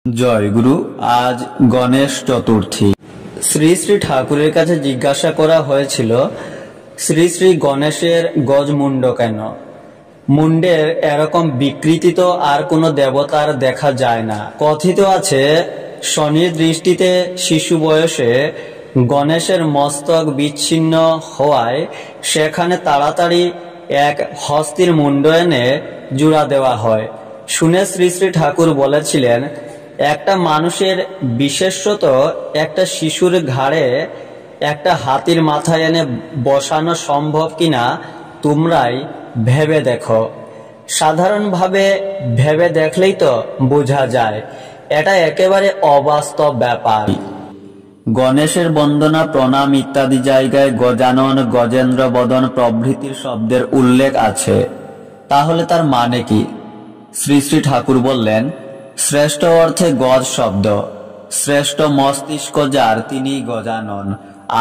জয় গুরু। আজ গণেশ চতুর্থী। শ্রী শ্রী ঠাকুরের কাছে জিজ্ঞাসা করা হয়েছিল, শ্রী শ্রী গণেশের গজমুণ্ড কেন? মুন্ডের এরকম বিকৃতি তো আর কোনো দেবতার দেখা যায় না। কথিত আছে, শনির দৃষ্টিতে শিশু বয়সে গণেশের মস্তক বিচ্ছিন্ন হওয়ায় সেখানে তাড়াতাড়ি এক হস্তির মুন্ড এনে জুড়া দেওয়া হয়। শুনে শ্রী শ্রী ঠাকুর বলেছিলেন, একটা মানুষের বিশেষত একটা শিশুর ঘাড়ে একটা হাতির মাথা এনে বসানো সম্ভব কিনা তোমরাই ভেবে দেখো। সাধারণভাবে ভেবে দেখলেই তো বোঝা যায় এটা একেবারে অবাস্তব ব্যাপার। গণেশের বন্দনা, প্রণাম ইত্যাদি জায়গায় গজানন, গজেন্দ্র বদন প্রভৃতির শব্দের উল্লেখ আছে। তাহলে তার মানে কি? শ্রী শ্রী ঠাকুর বললেন, শ্রেষ্ঠ অর্থে গজ শব্দ। শ্রেষ্ঠ মস্তিষ্ক যার, তিনি গজানন।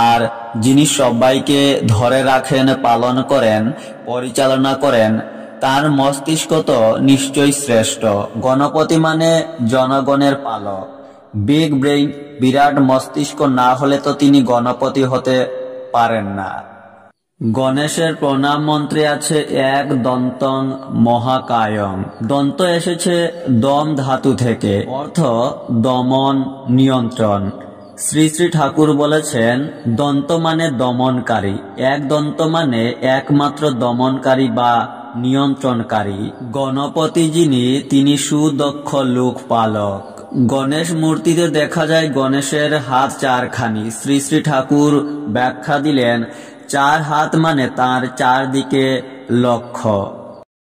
আর যিনি সবাইকে ধরে রাখেন, পালন করেন, পরিচালনা করেন, তার মস্তিষ্ক তো নিশ্চয়ই শ্রেষ্ঠ। গণপতি মানে জনগণের পালক। বিগ ব্রেইন, বিরাট মস্তিষ্ক না হলে তো তিনি গণপতি হতে পারেন না। গণেশের প্রণাম মন্ত্রে আছে এক দন্তং মহাকায়ং। দন্ত এসেছে দম ধাতু থেকে, অর্থ দমন, নিয়ন্ত্রণ। শ্রী শ্রী ঠাকুর বলেছেন, দন্ত মানে দমনকারী, এক দন্ত মানে একমাত্র দমনকারী বা নিয়ন্ত্রণকারী। গণপতি যিনি, তিনি সুদক্ষ লোকপালক। গণেশ মূর্তিতে দেখা যায় গণেশের হাত চারখানি। শ্রী শ্রী ঠাকুর ব্যাখ্যা দিলেন, চার হাত মানে তার চারদিকে লক্ষ্য।